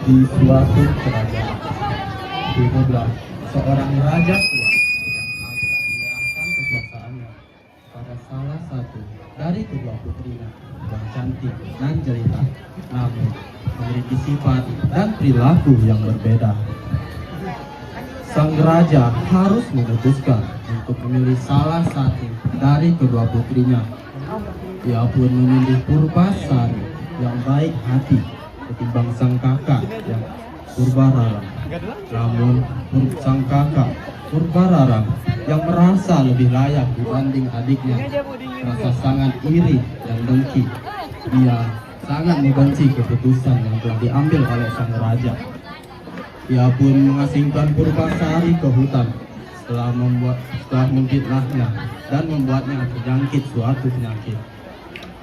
Di suatu kerajaan hiduplah seorang raja tua yang akan menyerahkan kekuasaannya pada salah satu dari kedua putrinya yang cantik dan jelita, namun memiliki sifat dan perilaku yang berbeda. Sang raja harus memutuskan untuk memilih salah satu dari kedua putrinya. Ia pun memilih Purbasari yang baik hati ketimbang sang kakak yang Purbararang. Namun sang kakak Purbararang yang merasa lebih layak dibanding adiknya merasa sangat iri dan dengki. Ia sangat membenci keputusan yang telah diambil oleh sang raja. Ia pun mengasingkan Purbasari ke hutan setelah memfitnahnya dan membuatnya terjangkit suatu penyakit.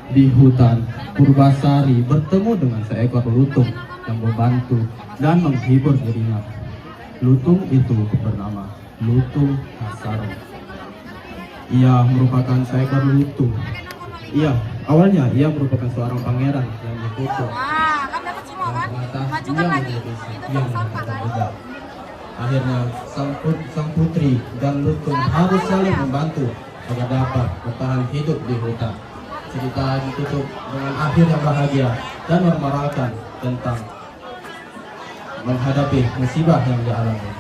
Di hutan, Purbasari bertemu dengan seekor lutung yang membantu dan menghibur dirinya. Lutung itu bernama Lutung Hasaru. Ia merupakan seekor lutung. Awalnya ia merupakan seorang pangeran yang dikutuk. Akhirnya sang putri dan lutung harus saling membantu agar dapat bertahan hidup di hutan. Cerita ditutup dengan akhir yang bahagia dan memoralkan tentang menghadapi musibah yang dialami.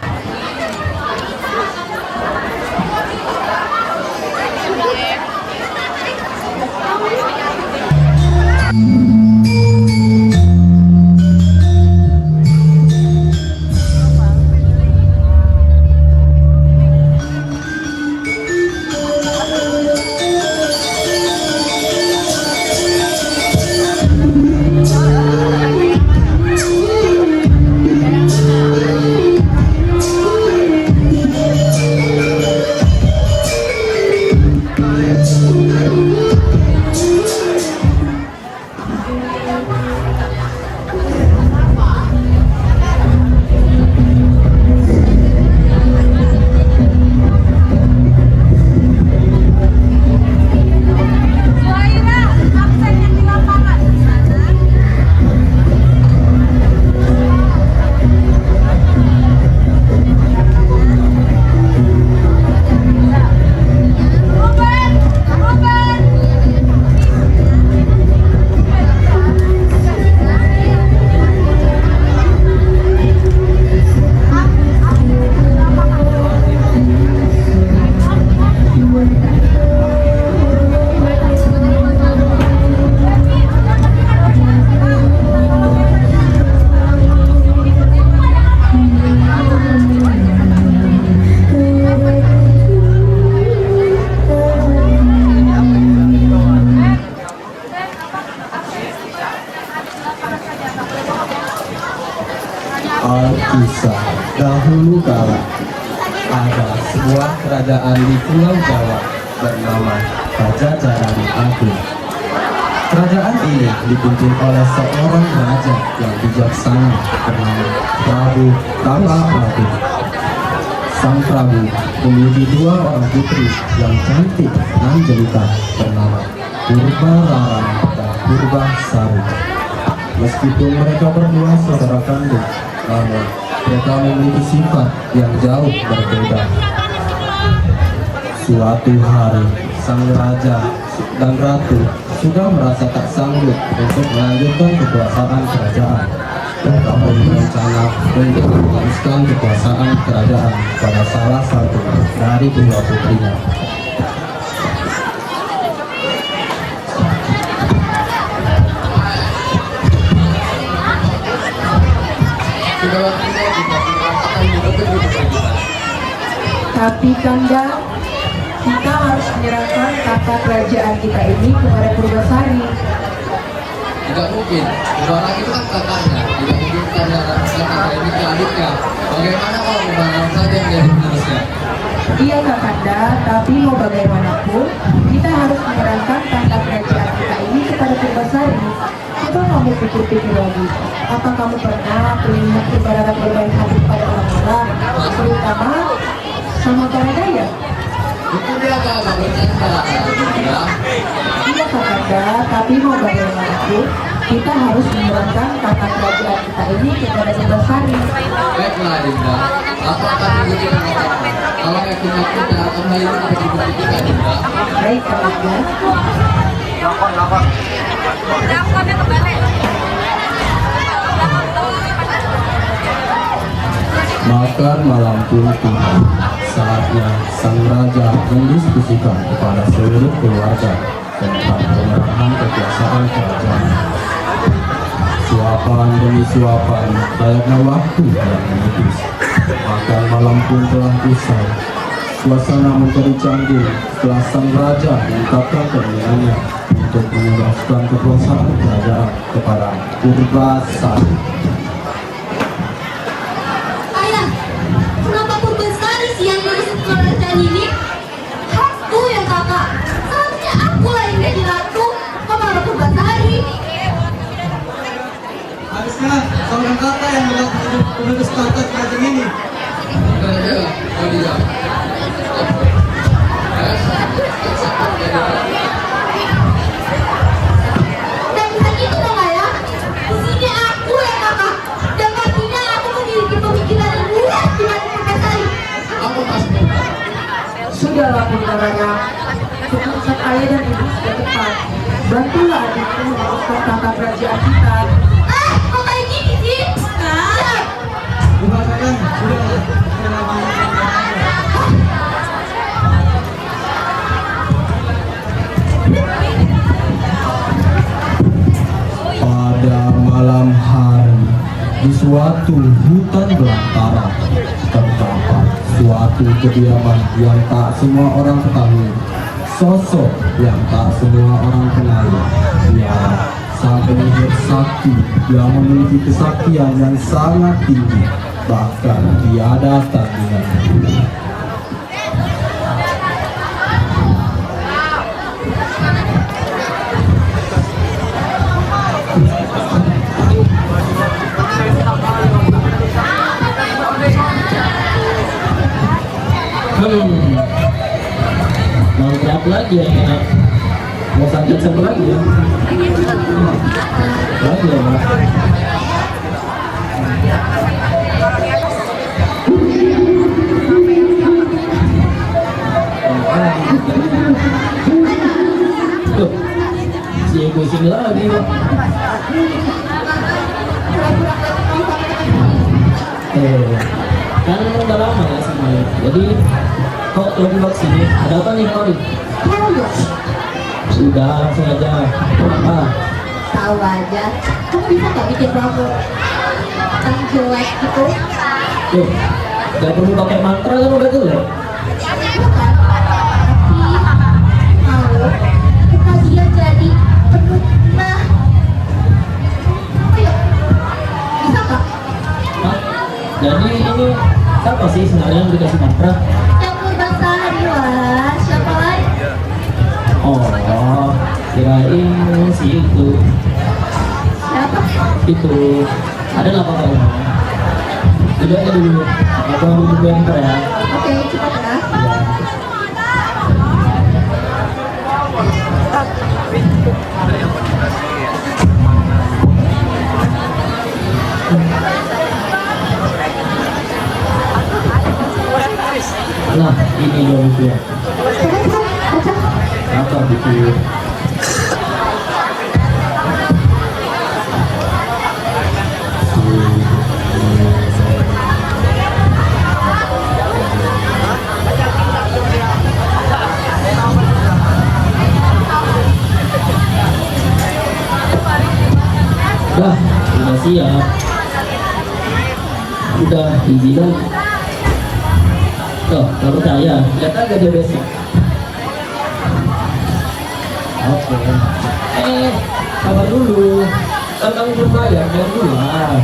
Alkisah. Dahulu kala ada sebuah kerajaan di Pulau Jawa bernama Pajajaran Agung. Kerajaan ini dipimpin oleh seorang raja yang bijaksana bernama Prabu Prabu. Sang Prabu memiliki dua orang putri yang cantik dan jelita bernama Purbararang dan Purbasari. Meskipun mereka berdua saudara kandung, namun mereka memiliki sifat yang jauh berbeda. Suatu hari, sang raja dan ratu sudah merasa tak sanggup untuk melanjutkan kekuasaan kerajaan. Mereka pun berencana untuk meneruskan kekuasaan kerajaan pada salah satu dari kedua putrinya. Tapi Kanda, kita harus menyerahkan tata kerajaan kita ini kepada Purbasari. Tidak mungkin, Purbararang itu kan kakaknya. Tidak mungkin kakaknya ini ke adiknya. Bagaimana kalau Purbararang saja menjadi penerusnya? Iya Kakanda, tapi mau bagaimanapun kita harus menyerahkan tata kerajaan kita ini kepada Purbasari. Coba kamu pikir-pikir lagi, apa kamu pernah melihat Purbararang berbaik hati pada orang-orang, terutama sama para daya? Itu dia kakak bercanda. Ya. Iya Kakanda, tapi mau bagaimanapun kita harus menyerahkan tata kerajaan kita ini kepada Purbasari. Baiklah Dinda, aku akan mengikuti permintaanmu. Kalau yakinnya kita akan melayani atribut kita Dinda. Baik, Kanda. Maka malam pun tiba. Saatnya sang raja mendiskusikan kepada seluruh keluarga tentang pengerahan kekuasaan kerajaan. Suapan demi suapan, layaknya waktu yang menipis. Maka malam pun telah usai. Suasana menjadi canggung setelah sang raja mengungkapkan keinginannya untuk menyerahkan kekuasaan kerajaan kepada Purbasari. Ayah, kenapa Purbasari sih yang mengusut kerajaan ini? Aku ya kakak, seharusnya aku lah yang jadi ratu, kemana Purbasari? Harusnya seorang kakak yang menerus tahta kerajaan ini. Raja, oh dia. Dan bisa gitu dong ayah, di sini aku ya kakak, dan pastinya aku memiliki pemikiran yang luas dibanding Purbasari. Aku pasti. Sudahlah Bunda Raya, keputusan ayah dan ibu sudah tepat. Bantulah adikku menguruskan tata kerajaan kita. Kok kayak gini sih? Nah, Dibacakan, sudah. Pada malam hari, di suatu hutan belantara, terdapat suatu kediaman yang tak semua orang ketahui. Sosok yang tak semua orang kenali. Dia sang penyihir sakti yang memiliki kesaktian yang sangat tinggi, bahkan tiada tandingan. Mau berapa lagi ya? Mau sakit sama lagi ya? Lagi ya, Mas? Tuh, si Ego sini lagi kok. Kan udah lama ya semuanya. Jadi kok lagi buat sini? Ada apa nih kemarin? Sudah langsung aja. Apa? tahu aja. Kamu bisa nggak bikin rambut yang jelek gitu? Tuh, gak perlu pakai mantra kan udah jelek. Mau kita dia jadi penutmah. Ayo, bisa nggak? Hah? Jadi ini siapa sih sebenarnya yang dikasih mantra? Yang Purbasari lah, siapa lagi? Oh, kirain si itu. Siapa? Itu ada apa kamu? Tidak aja dulu. Aku ambil buku yang ya. Oke, cepat ya. Ya. Nah, ini dia bukunya. Apa buku? Udah siap. Udah easy dong. Tuh, gak percaya, lihat aja dia besok. Oke. Sabar dulu. Kan kamu belum bayar, bayar dulu lah.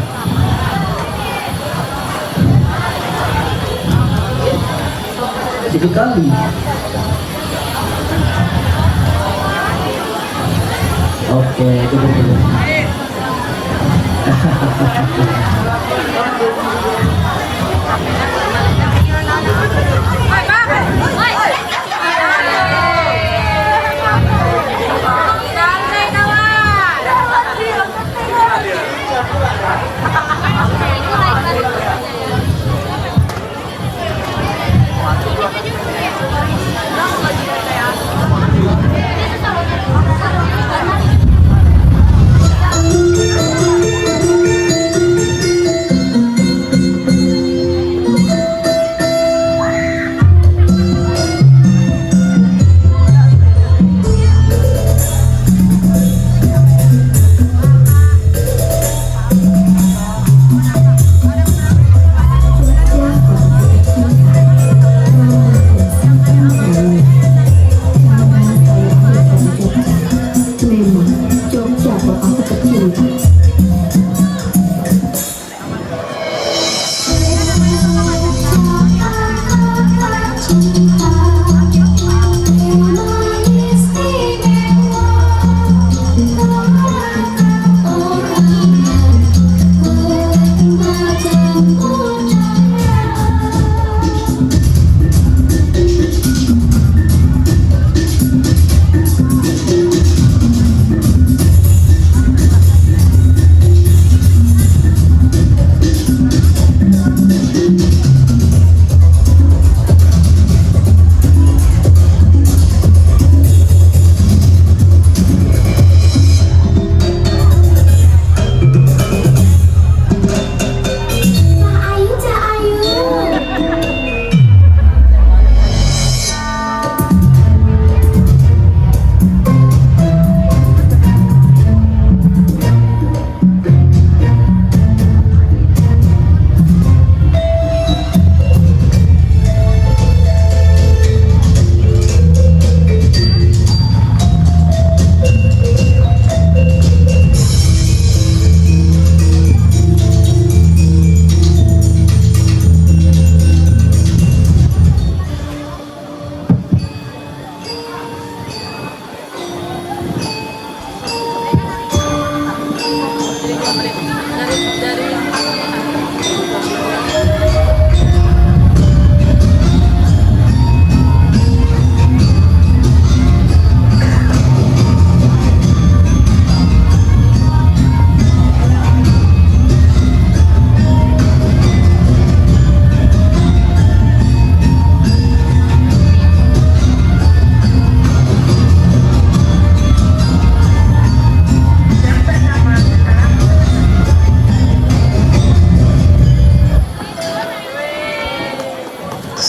Sedikit kali. Oke, tunggu dulu.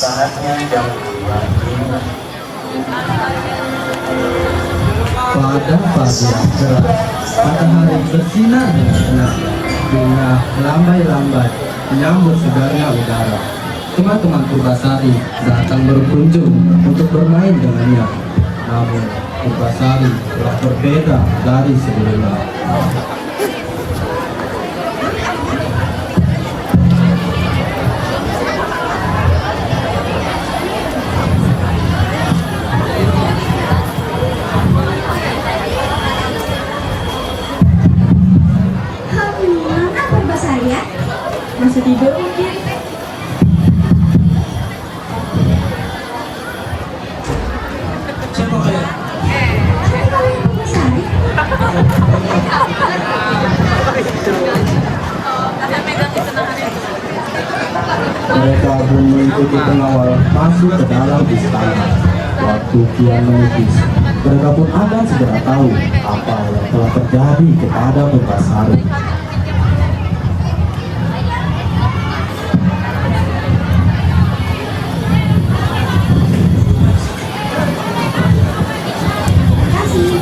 Saatnya jam 2 pada pagi yang cerah, matahari bersinar dengan tenang, bunga melambai-lambai menyambut segarnya udara. Teman-teman Purbasari datang berkunjung untuk bermain dengannya. Namun Purbasari telah berbeda dari sebelumnya. Mana Purbasari ya? Masih tidur mungkin? Siapa kalian? Tapi kalau yang Purbasari, Mereka pun mengikuti pengawal masuk ke dalam istana. Waktu kian menipis, mereka pun akan segera tahu apa yang telah terjadi kepada Purbasari. kasih.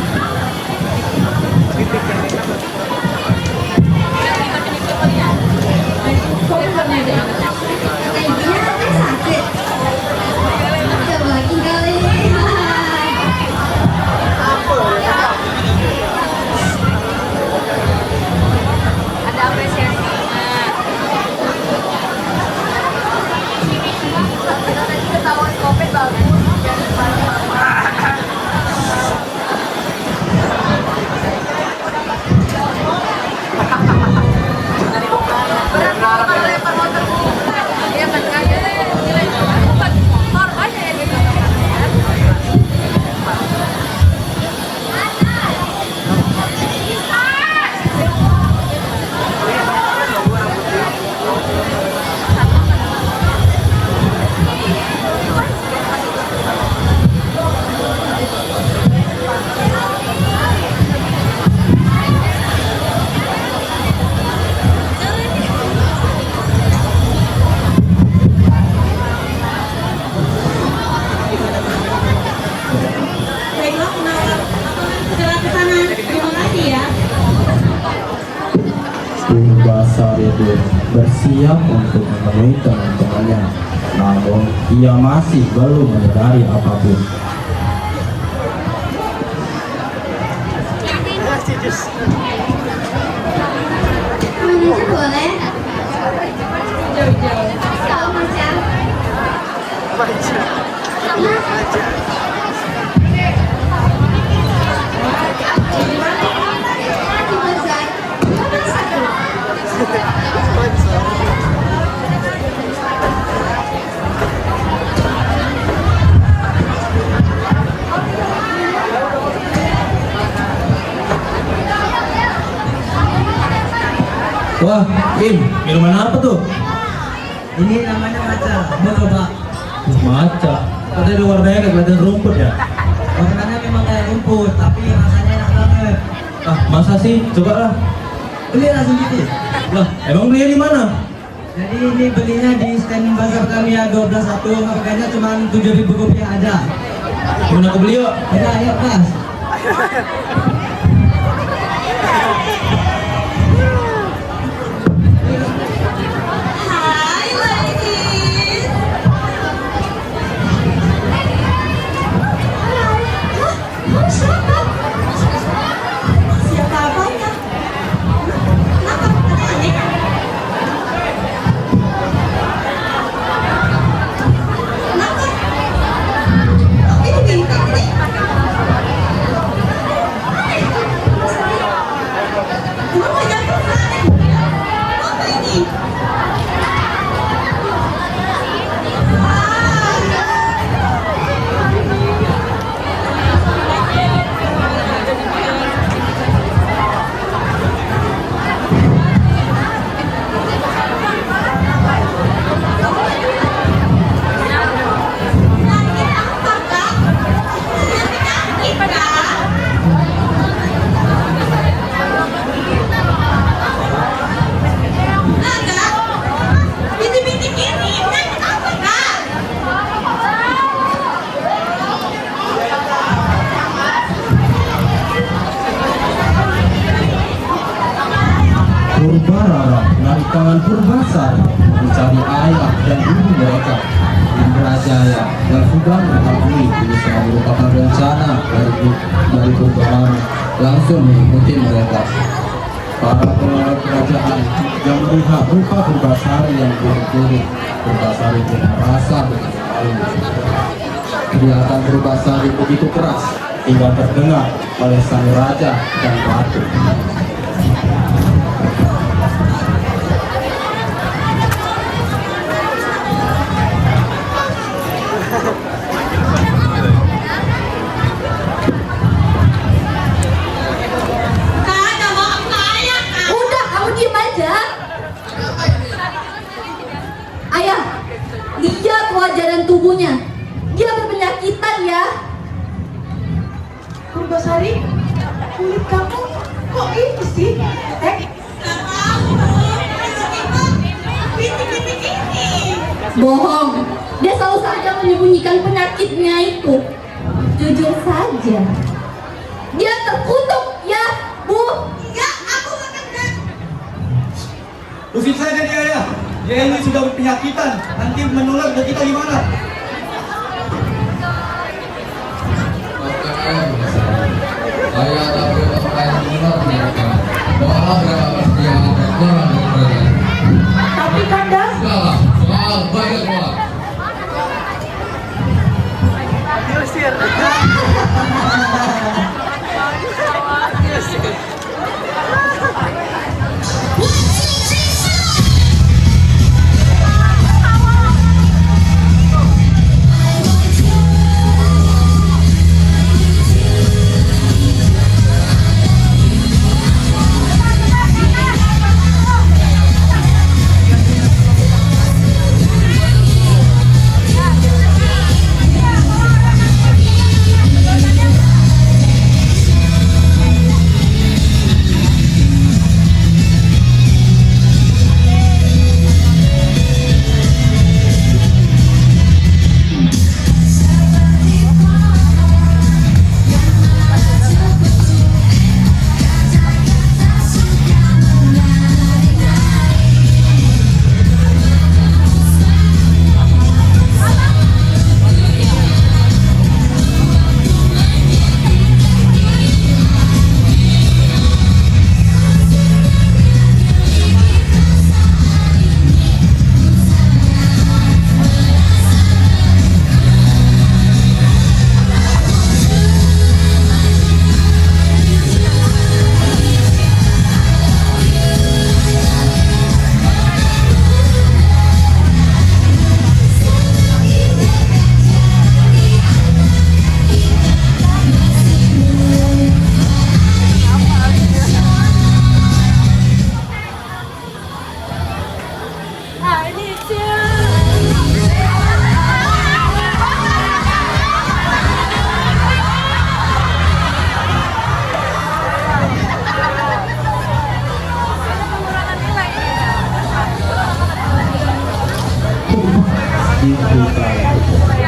Ibunya kan sakit. Coba kali. Ada apresiasinya. Ketahuan COVID bagus. Berat kalau lempar motor. Iya kan kan. Bukan motor banyak ya gitu. Baiklah, segera ke sana. Terima kasih ya. Purbasari pun bersiap untuk menemui teman-temannya. Namun ia masih belum menyadari apapun. Manajer boleh? Kalau macam. Purbasari, nomor 1. Wah, Im, minuman apa tuh? Ini namanya maca, mau coba? Maca. Katanya warnanya kayak kelihatan rumput ya? Warnanya memang kayak rumput, tapi rasanya enak banget. Ah, masa sih? Coba lah. Beli langsung gitu. Lah, emang belinya di mana? Jadi ini belinya di stand bazar kami ya 12.1, harganya cuma 7.000 rupiah aja. Gimana aku beli yuk? Ayo, ayo Mas. Hai ladies. Hah? Kamu siapa? Siapa apanya? Kenapa? Ada aneh? Kenapa? Ini bintang nih. berharap dari tangan Purbasari mencari ayah dan ibu mereka. Indrajaya yang sudah mengetahui ini semua merupakan rencana dari Purbarara langsung mengikuti mereka. Para pengawas kerajaan yang melihat rupa Purbasari yang buruk-buruk, Purbasari pun merasa begitu malu. Kelihatan Purbasari begitu keras hingga terdengar oleh sang raja dan ratu. Udah, kamu diem aja. Ayah, lihat wajah dan tubuhnya. Dia berpenyakitan ya. Purbasari, kulit kamu kok ini sih? Bohong. Dia selalu saja menyembunyikan penyakitnya itu. Jujur saja. Dia terkutuk ya, Bu. Ya, aku makan. Usir saja dia ya. Dia ini sudah berpenyakitan. Nanti menular ke kita gimana? Saya ada beberapa yang benar mereka. Bahwa mereka pasti akan berkurang dari mereka. Tapi Kanda, Sudahlah, soal banyak soal.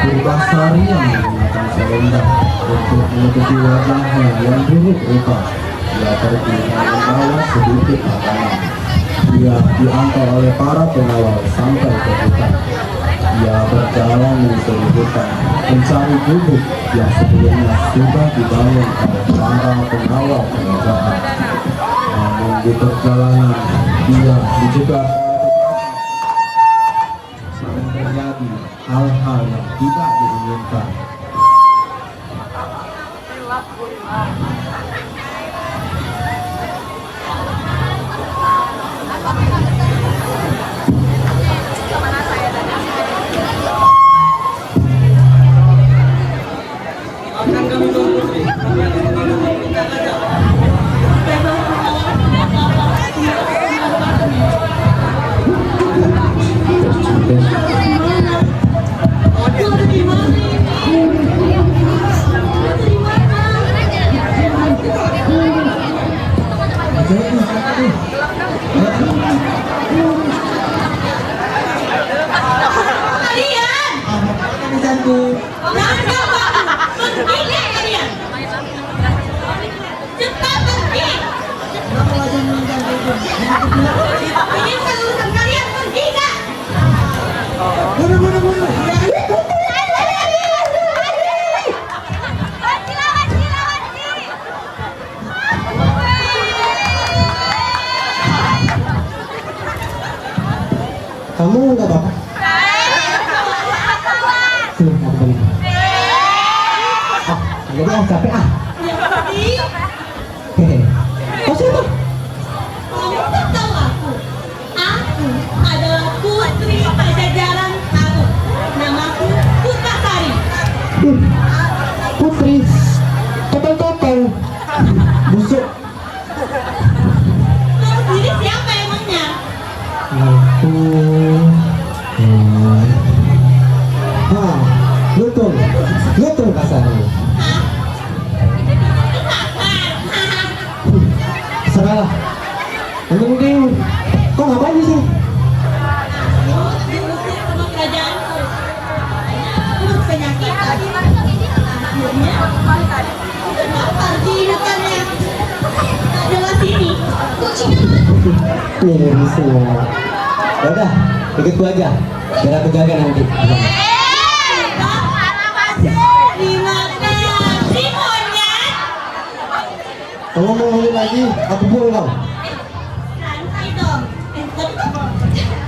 Purbasari yang menggunakan selendang untuk menutupi wajahnya yang buruk rupa. Dia pergi membawa sedikit makanan. Dia diantar oleh para pengawal sampai ke hutan. Dia berjalan menyusuri hutan mencari gubuk yang sebelumnya sudah dibangun oleh para pengawal kerajaan. Namun di perjalanan dia dijegat sampai terjadi hal-hal yang tidak diinginkan. Akan kami tunggu Putri. Ini bukan urusan kalian, pergi kak. Buru. Kamu nggak apa-apa? Sini, aku balik. Jadi capek Ya pergi. Hehe. Oh siapa? Kamu tak tahu aku. Aku adalah putri pajajaran kamu. Namaku Putasari. Putri. Totong. Busuk. Kamu sendiri siapa emangnya? Aku. Lutung kasarnya. Salah. Penting. Kok ngapain di sini? Diusir sama kerajaanku. Aku penyakit. Akhirnya diingatkannya. Tak jelas ini. Ini semua. Udah, ikut gua aja. Biar aku jaga nanti. Terima kasih monyet. Kamu mau ngomongin lagi? Aku buang kau. Santai dong.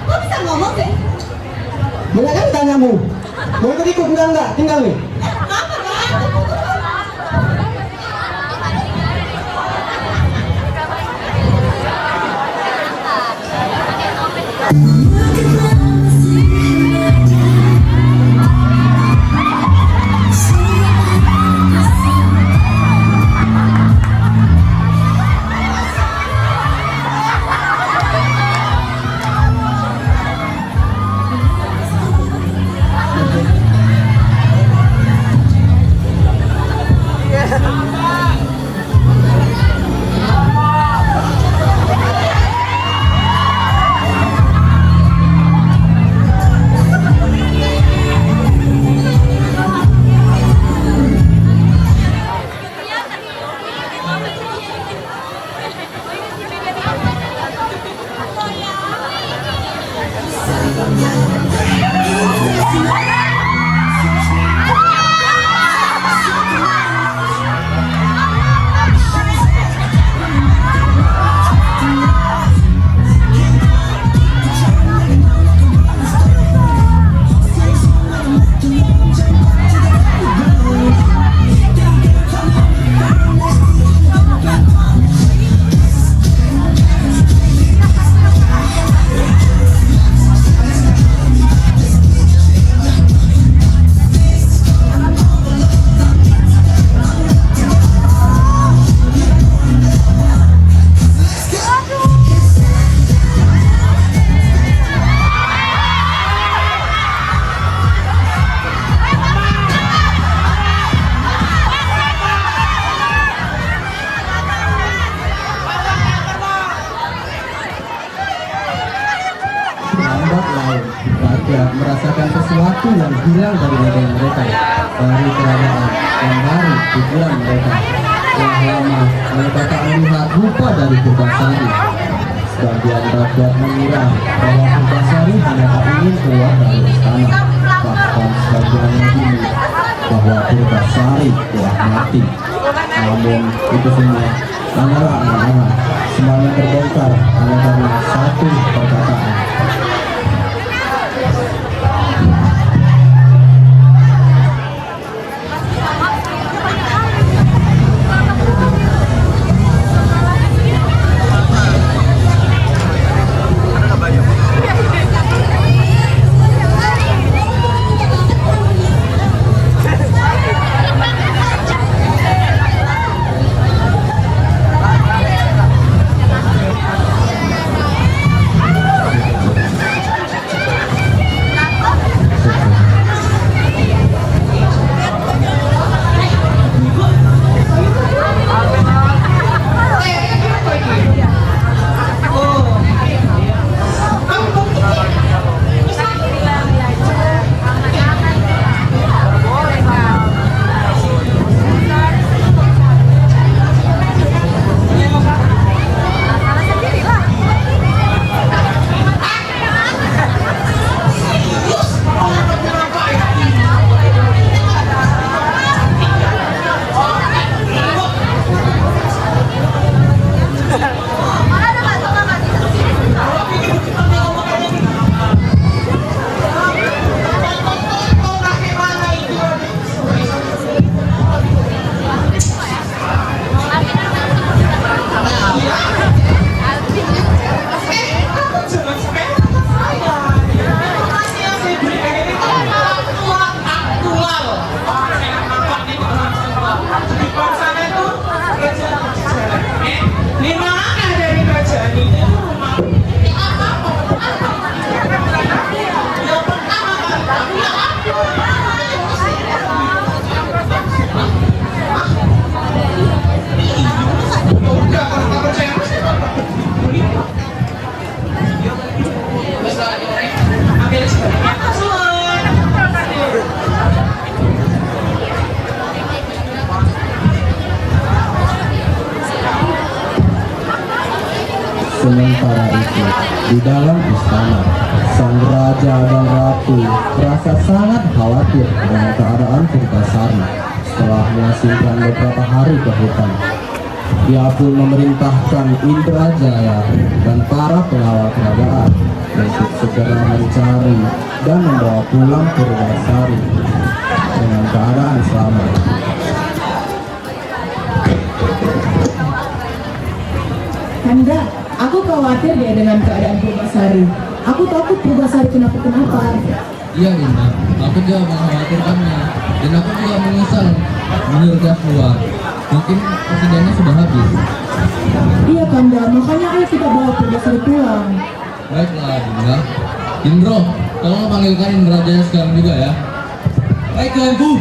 Kok bisa ngomong sih? Mana kan tanyamu? Mau ikut enggak? Tinggal nih. Apa kan? merasakan sesuatu yang hilang dari badan mereka, dari kerajaan yang baru pikiran mereka. Telah lama mereka tak melihat rupa dari Purbasari. Sebagian rakyat mengira bahwa Purbasari hanya tak ingin keluar dari istana. Bahkan sebagian lagi bahwa Purbasari telah mati. Namun itu semua hanyalah angan-angan. Semuanya terbongkar hanya karena satu perkataan. Sementara itu, di dalam istana, sang raja dan ratu merasa sangat khawatir dengan keadaan Purbasari setelah mengasingkan beberapa hari ke hutan. Dia pun memerintahkan Indrajaya dan para pengawal kerajaan untuk segera mencari dan membawa pulang Purbasari dengan keadaan selamat. Kanda, aku khawatir deh dengan keadaan Purbasari. Aku takut Purbasari kenapa-kenapa. Iya Dinda, aku juga mengkhawatirkannya dan aku juga menyesal menyuruh dia keluar. Mungkin persidangannya sudah habis. Iya Kanda, makanya ayo kita bawa Purbasari pulang. Baiklah Dinda. Indro, tolong panggilkan Indrajaya sekarang juga ya. Baik tuanku.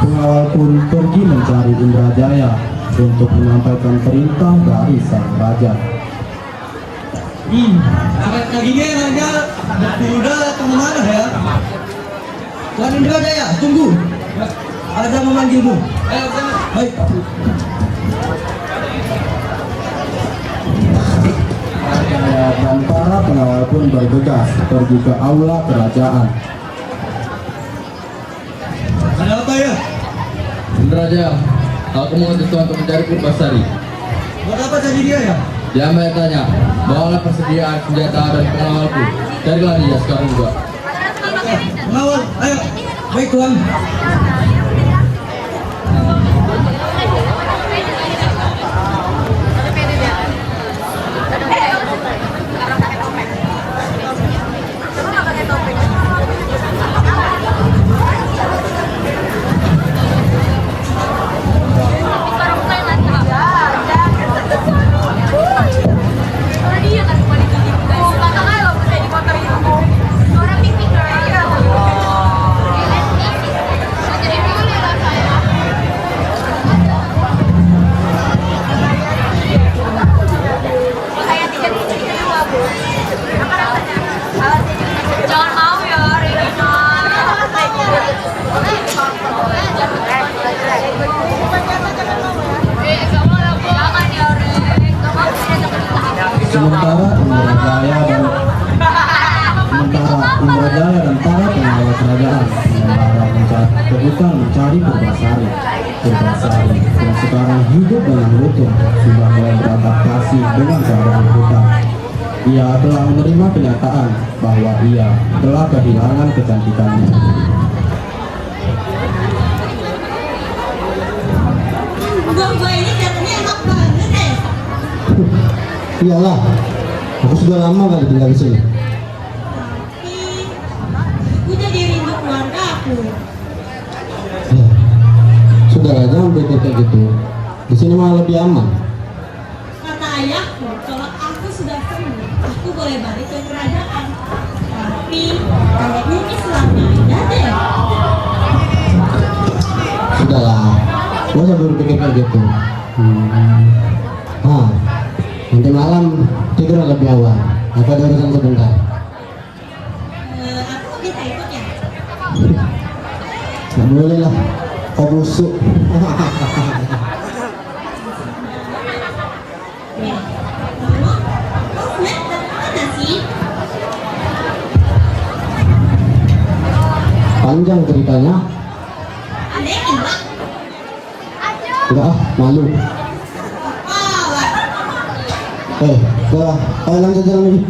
Pengawal pun pergi mencari Indrajaya untuk menyampaikan perintah dari sang raja. Sekarang kaginya raja berkuda kemana ya? Tuan Indrajaya, tunggu. Ada memanggilmu. Ayo sana. Baik. Raja dan para pengawal pun bergegas pergi ke aula kerajaan. Ada apa ya? Indrajaya, aku mengutus tuan untuk mencari Purbasari. Buat apa tadi dia ya? Dia tanya, bawalah persediaan senjata dan pengawalku. Carilah dia sekarang juga. Pengawal, ayo. Baik tuan. Jangan mau ya, Regina. Jangan ya, Reg. Gak mau sih ada cerita. Sementara Indrajaya dan para pengawal kerajaan mengembara ke hutan mencari Purbasari. Purbasari yang sekarang hidup dengan utuh sudah mulai beradaptasi dengan keadaan hutan. Ia telah menerima kenyataan bahwa ia telah kehilangan kecantikannya. Gue ini katanya enak banget deh. Iyalah, aku sudah lama gak tinggal di sini. Tapi aku jadi rindu keluarga aku. Ya, sudah aja sampai kayak gitu. Di sini malah lebih aman. Kata ayahku, kalau aku sudah sembuh, aku boleh balik ke kerajaan. Tapi kayaknya ini selamanya deh. Sudahlah, gak usah berpikir kayak gitu. Nanti malam tidur lebih awal. Aku ada urusan sebentar. Aku bisa ikut ya? Gak boleh lah, kau busuk. Ya. Lalu, Kosmet dari mana sih? Panjang ceritanya. Ada yang bilang, Enggak malu. oh, Udah, ayo lanjut jalan lagi.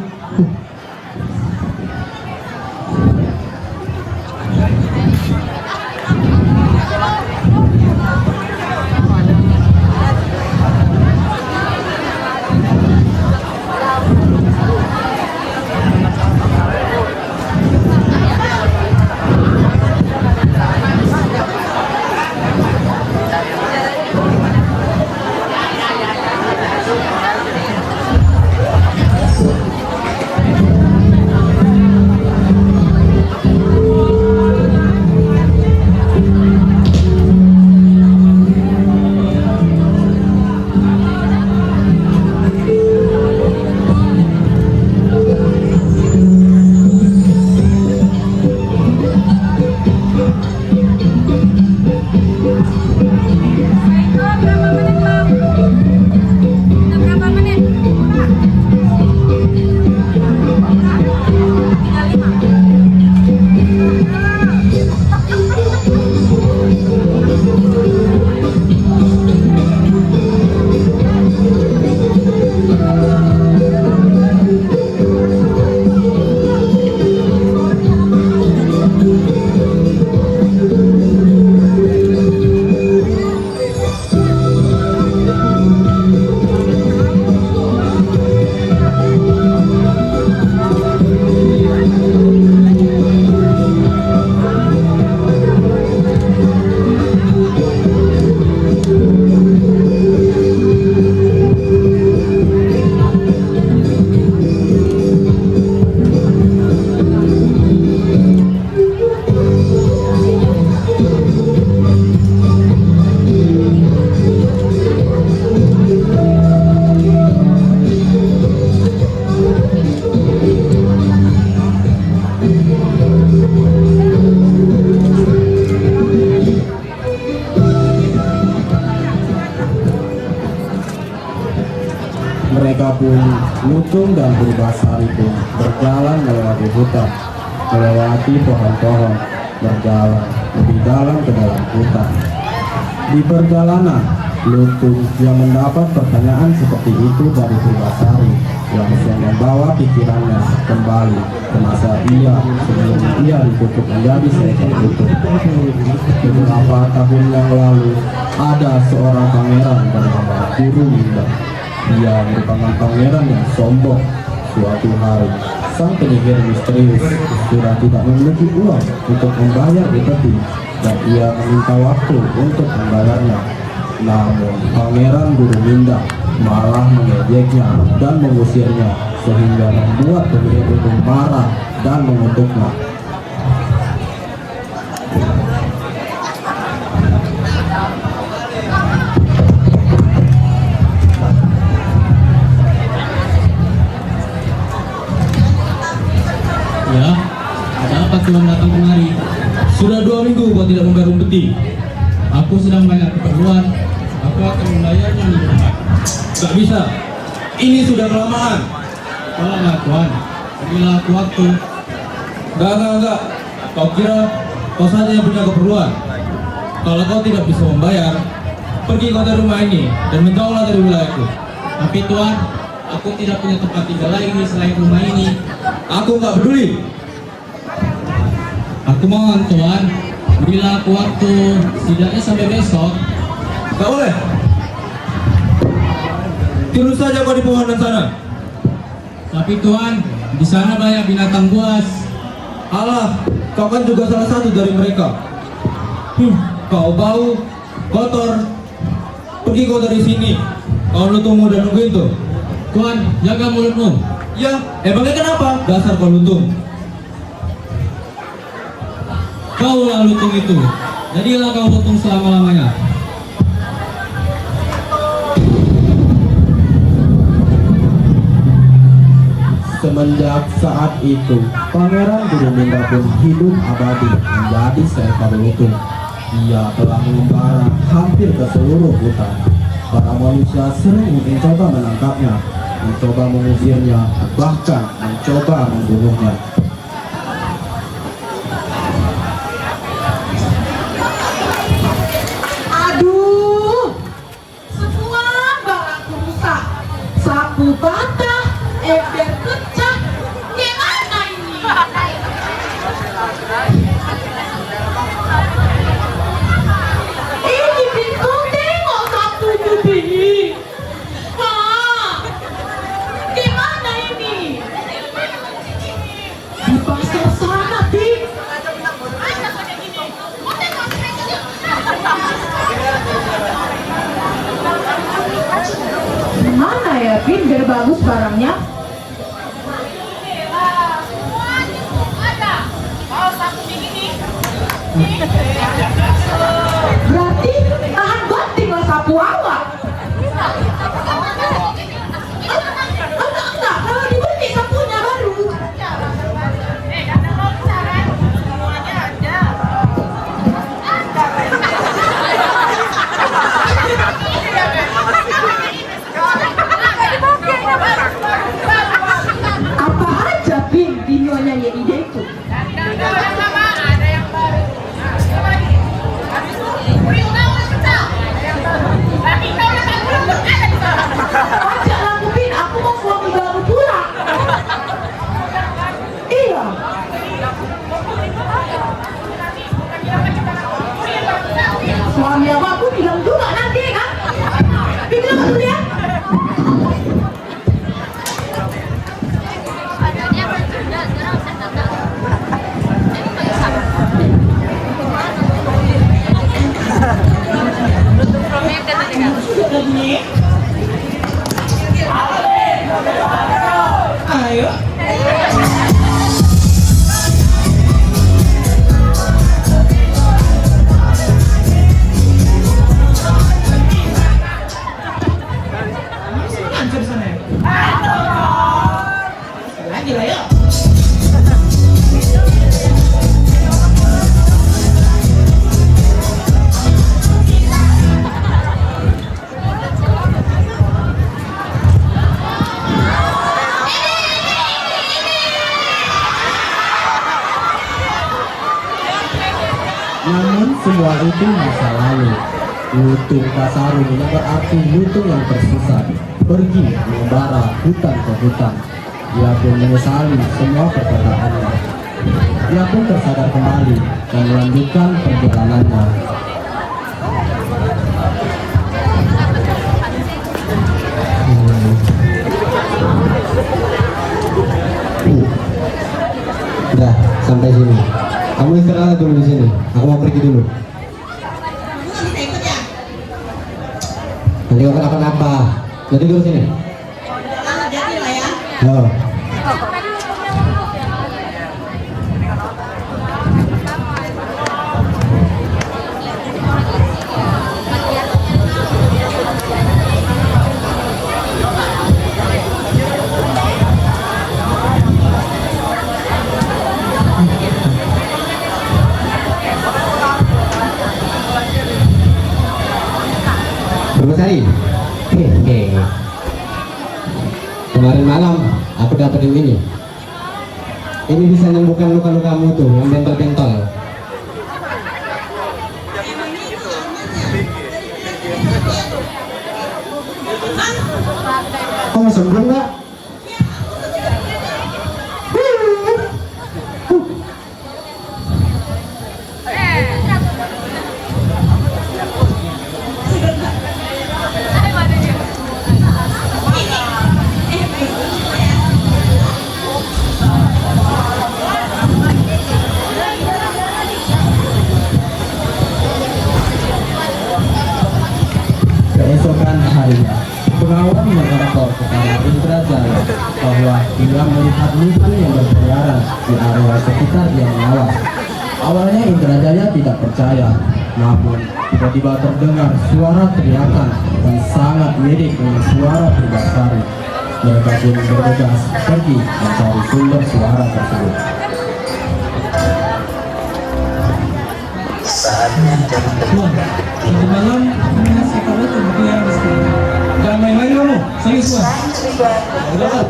Mereka pun, Lutung dan Purbasari pun berjalan melewati hutan, melewati pohon-pohon, berjalan lebih dalam ke dalam hutan. Di perjalanan, Lutung yang mendapat pertanyaan seperti itu dari Purbasari langsung membawa pikirannya kembali ke masa sebelum ia ditutup menjadi seekor Lutung. Beberapa tahun yang lalu, ada seorang pangeran bernama Gurumida. Dia merupakan pangeran yang sombong. Suatu hari, sang penyihir misterius sudah tidak memiliki uang untuk membayar upeti dan ia meminta waktu untuk membayarnya. Namun, pangeran Gurumida malah mengejeknya dan mengusirnya sehingga membuat penyihir itu marah dan mengutuknya. Ya, ada apa Tuhan datang kemari? Sudah 2 minggu kau tidak membayar upeti. Aku sedang banyak keperluan. Aku akan membayarnya minggu depan. Gak bisa. Ini sudah kelamaan. Tolonglah Tuhan. Berilah aku waktu. Enggak. Kau kira kau saja yang punya keperluan? Kalau kau tidak bisa membayar, pergi kau dari rumah ini dan menjauhlah dari wilayahku. Tapi Tuhan, aku tidak punya tempat tinggal lagi selain rumah ini. Aku nggak peduli. Aku mohon Tuhan, berilah aku waktu setidaknya sampai besok. Nggak boleh. Tidur saja kau di pohonan sana. Tapi Tuhan, di sana banyak binatang buas. Alah, kau kan juga salah satu dari mereka. Kau bau, kotor. Pergi kau dari sini. Kau lutung dan nungguin tuh. Tuhan, jaga mulutmu. Ya, emangnya kenapa? Dasar kau lutung. Kau lah lutung itu. Jadilah kau lutung selama-lamanya. Semenjak saat itu, Pangeran Gurumida pun hidup abadi menjadi seekor lutung. Dia telah mengembara hampir ke seluruh hutan. Para manusia sering mencoba menangkapnya, mencoba mengusirnya, bahkan mencoba membunuhnya. Aduh, semua barangku rusak. Sapu patah, ember pecah. Gimana ini? Ini pintu tengok sapu ini. Gimana ini? Di pasar sana, Pin. Mana ya, Pin? Biar bagus barangnya. Berarti tahan banting lah sapu awak. Enggak, kalau dibanting sapunya baru. Apa aja, Pin, videonya ya ide itu. Ajak aku, Pin, aku mau suami baru pulang. Iya. Suami aku bilang juga nanti kan. Pin bilang dulu ya. Ayo. Hancur sana ya. Lagi lah yuk. semua itu masa lalu. Lutung Kasarung yang berarti lutung yang tersesat pergi mengembara hutan ke hutan. Ia pun menyesali semua perkataannya. Ia pun tersadar kembali dan melanjutkan perjalanannya. Udah, sampai sini. Kamu istirahat dulu di sini. Aku mau pergi dulu. Nanti kau kenapa-napa. Jadi dulu sini. Oh. Berbesari. Kemarin malam aku dapetin ini. Ini bisa menyembuhkan luka-lukamu tuh yang bentol-bentol. Kamu sembuh nggak? Keesokan harinya, Purnawan melapor kepada Indrajaya bahwa dia melihat lutung yang berkeliaran di area sekitar yang mengawal. Awalnya Indrajaya tidak percaya, namun tiba-tiba terdengar suara teriakan dan sangat mirip dengan suara Purbasari. Mereka pun bergegas pergi mencari sumber suara tersebut. Tuan, nanti malam saya kamu tuh yang jangan main-main kamu, serius Tuan. Udah kan?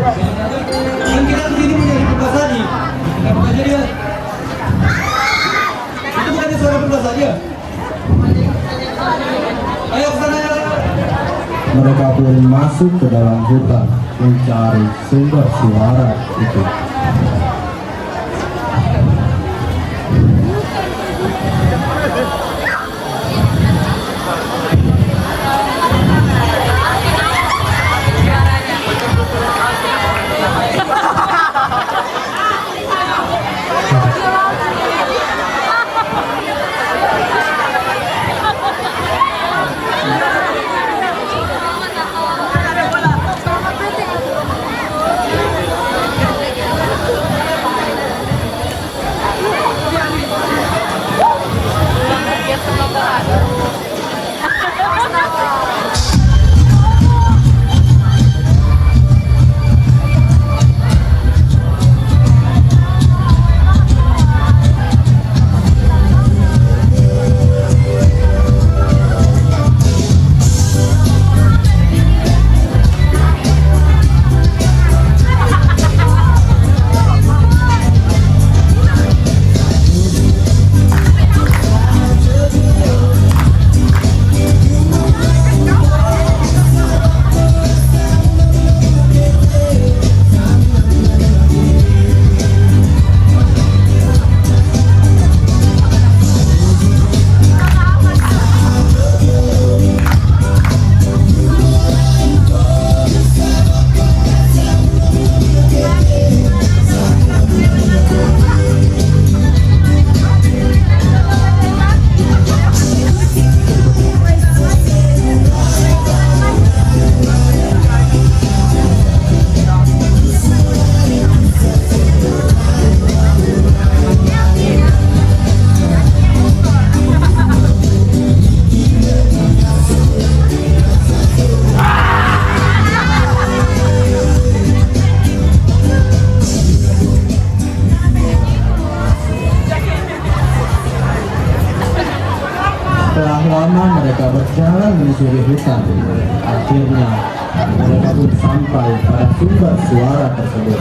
Kan kita begini menjadi Purbasari. Kita bukan jadi kan? Itu bukannya suara Purbasari ya? Ayo ke sana ya. Mereka pun masuk ke dalam hutan mencari sumber suara itu. Setelah lama mereka berjalan menyusuri hutan, akhirnya mereka pun sampai pada sumber suara tersebut.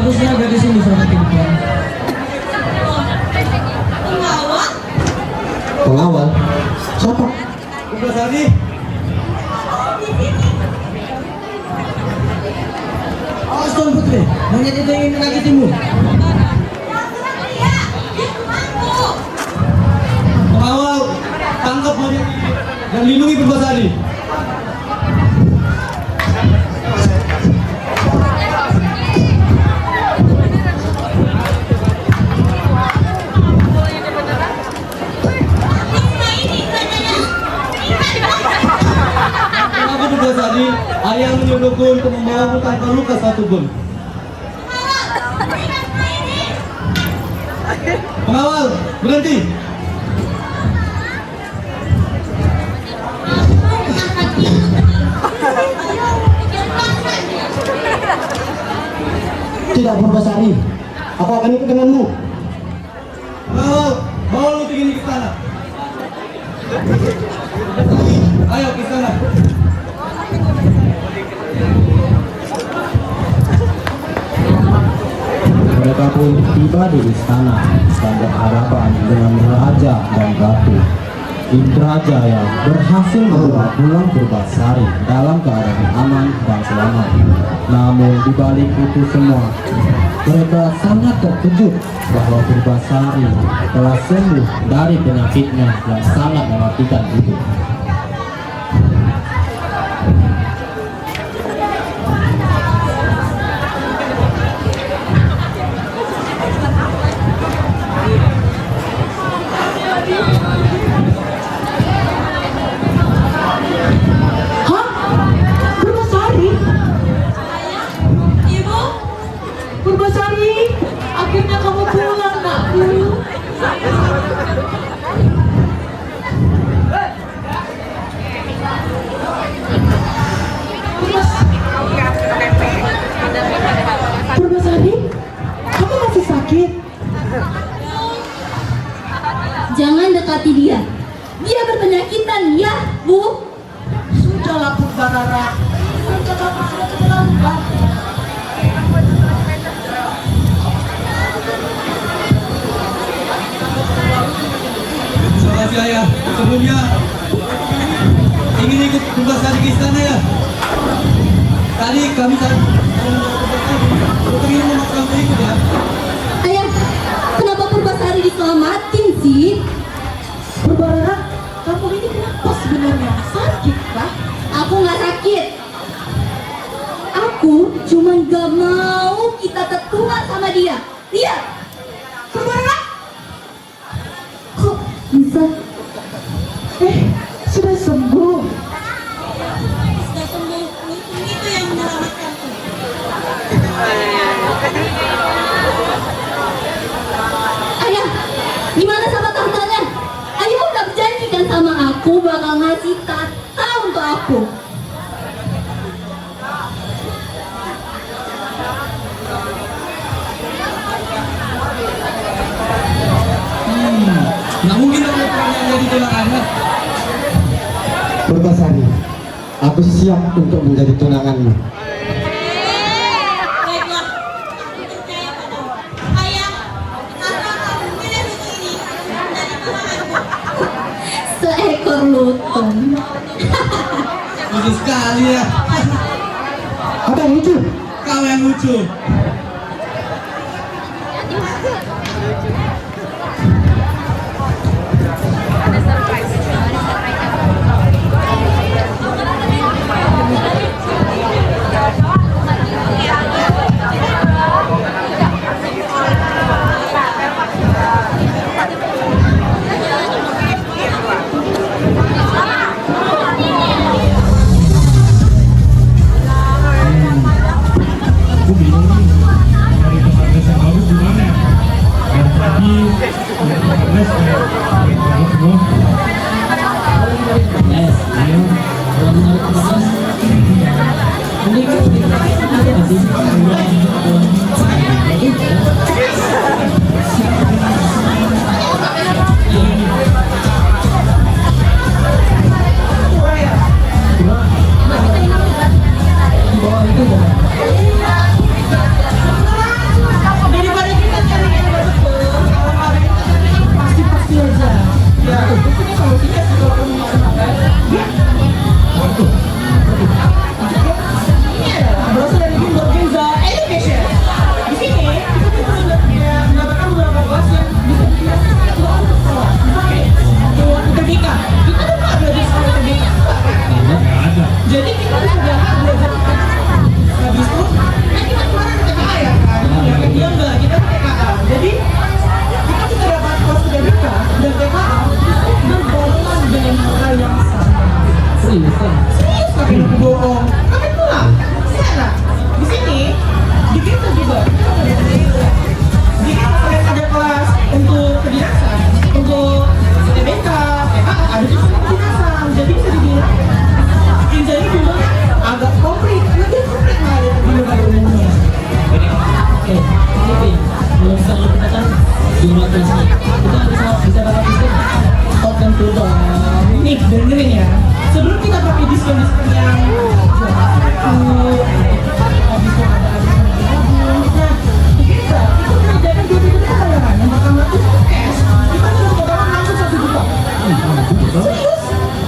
Seharusnya gadis ini bisa makin depan. Pengawal? Pengawal? Siapa? Purbasari. Awas Tuan Putri, monyet itu ingin menyakitimu. Pengawal, tangkap monyet ini dan lindungi Purbasari. Kenapa Purbasari? Ayah menyuruhku untuk membawamu tanpa luka satupun. Pengawal, berhenti. Tidak, Purbasari. Aku akan ikut denganmu. Pengawal, bawa luti ini ke sana. Ayo ke sana. Mereka pun tiba di istana dan berhadapan dengan raja dan ratu. Indrajaya berhasil membawa pulang Purbasari dalam keadaan aman dan selamat. Namun di balik itu semua, mereka sangat terkejut bahwa Purbasari telah sembuh dari penyakitnya yang sangat mematikan itu. Hah? Purbasari? Ibu? Purbasari, akhirnya kamu pulang, nakku. Purbasari, kamu masih sakit? Jangan dekati dia. Dia berpenyakitan ya, Bu. Sudahlah Purbarara, saja kamu sudah terlambat. Salah saya, sebelumnya ingin ikut Purbasari ke istana ya. Tadi kami ingin memaksa untuk ikut ya. Ayah, kenapa Purbasari diselamatin sih? Purbarara, kamu ini kenapa sebenarnya? Sakit kah? Aku nggak sakit. Aku cuman gak mau kita tertua sama dia. Lihat, Purbarara? kok bisa? Sudah sembuh. Sudah sembuh. Itu yang menyelamatkanku. Ayah, gimana sama tahtanya? Ayah udah berjanjikan sama aku bakal ngasih tahta untuk aku. Nggak mungkin aku pernah jadi tunangannya. Purbasari, aku siap untuk menjadi tunanganmu. Baiklah, aku percaya padamu. Ayah, apa kamu milih lutung ini dari tunanganku? Seekor lutung. Lucu sekali ya. Apa yang lucu? Kau yang lucu. Aku bingung nih, cari tempat les yang bagus di mana ya? Dari tadi lihat tempat les kayak bagus semua. Les, ayo. Kalau mau narik ke atas, Purbarara, jumlah transfer. Kita harus bisa dapat diskon. Oh tentu dong. Nih dengerin ya. Sebelum kita pakai diskon-diskon yang habis itu ada nah, kita itu mengerjakan 2 juta bayaran. Yang pertama itu cash. Kita sudah potongan langsung 1 juta. Serius?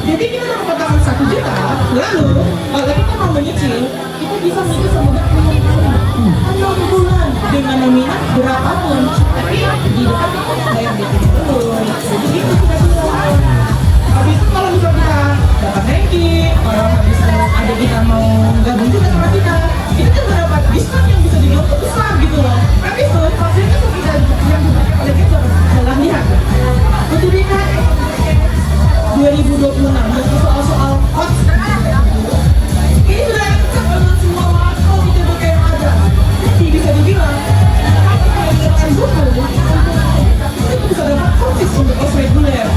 Jadi kita dapat potongan 1 juta. Lalu kalau kita mau menyicil, kita bisa menyicil semudah 6 kali. 6 bulan dengan nominal berapapun. Tapi di depan bayar DP dulu. Jadi itu kita bilang. Habis itu kalau misalnya kita dapat ranking, kalau habis itu ada kita mau gabung juga sama kita, itu kan mendapat diskon yang bisa dibilang tuh besar gitu loh. Tapi itu fasilitas kita yang diberikan oleh kita adalah lihat untuk lihat 2026 untuk soal-soal hots ini sudah terkenal semua waktu kita buka yang ada. Jadi bisa dibilang kalau misalkan buku itu bisa dapat kotis untuk kelas reguler.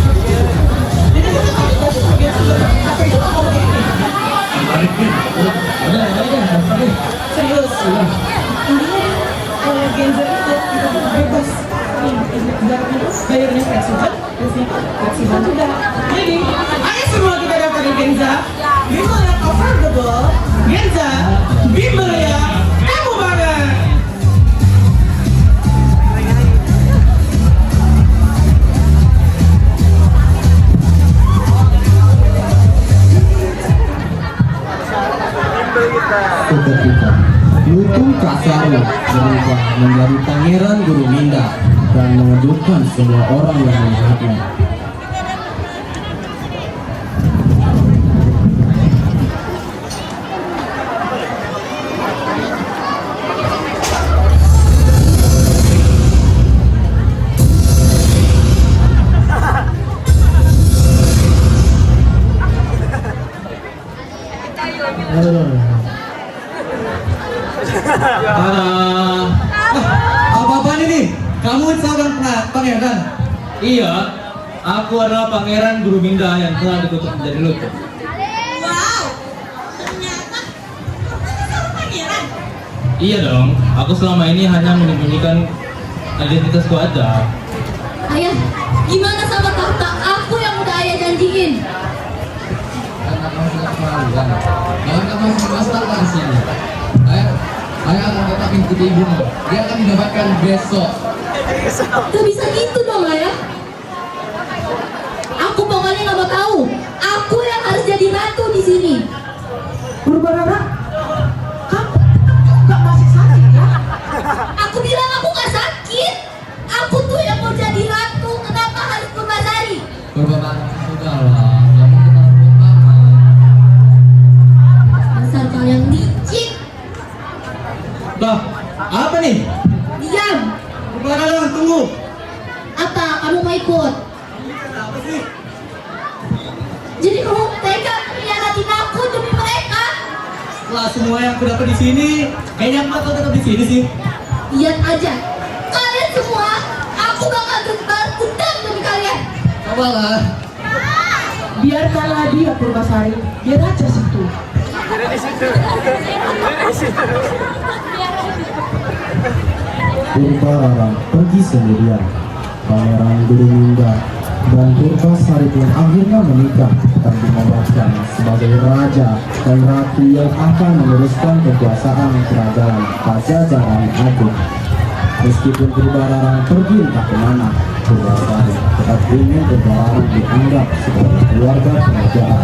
Jadi kita tahu sebagai apa itu mau ini. Serius. Kalau Genzer itu kita bebas. Bayarnya fleksibel juga. Jadi, ayo semua kita daftar di Genza. Bimbel yang affordable. Genza, bimbel yang kamu banget. Seketika, Lutung Kak Saru berubah menjadi Pangeran Guru Minda dan mengejutkan semua orang yang melihatnya. Apa-apaan ini? Kamu seorang pangeran? Iya, aku adalah Pangeran Guru Minda yang telah dikutuk menjadi Lutung. Wow, ternyata pangeran. Iya dong, aku selama ini hanya menyembunyikan identitasku aja. Ayah, gimana sama tahta aku yang udah ayah janjiin? Karena kamu sudah kemaluan. Jangan kamu masalah di sini. Ayah akan katakan ke ibumu. Dia akan didapatkan besok. Gak bisa gitu dong ayah. Aku pokoknya nggak mau tahu. Aku yang harus jadi ratu di sini. Purbarara, kamu gak masih sakit ya? Aku bilang aku gak sakit. Aku tuh yang mau jadi ratu. Kenapa harus Purbasari? Berbapak sudahlah. Kamu kenal berbapak. Dasar kalian licik. Bah, apa nih? Diam. Purbarara, tunggu. Apa kamu mau ikut? Apa sih? Jadi kamu tega mengkhianatin aku demi mereka? Setelah semua yang aku dapat di sini, kayaknya aku bakal tetap di sini sih. Lihat aja. Kalian semua, aku bakal tebar dendam demi kalian. Cobalah. Biarkanlah dia Purbasari, dia raja situ. Purbarara pergi sendirian. Pangeran Guru Minda dan Purbasari pun akhirnya menikah dan dinobatkan sebagai raja dan ratu yang akan meneruskan kekuasaan kerajaan Pajajaran Agung. Meskipun Purbarara pergi entah kemana, Purbasari tetap ingin Purbarara dianggap sebagai keluarga kerajaan.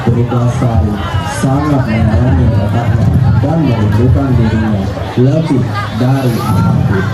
Purbasari sangat menyayangi bapaknya dan merindukan dirinya lebih dari apapun.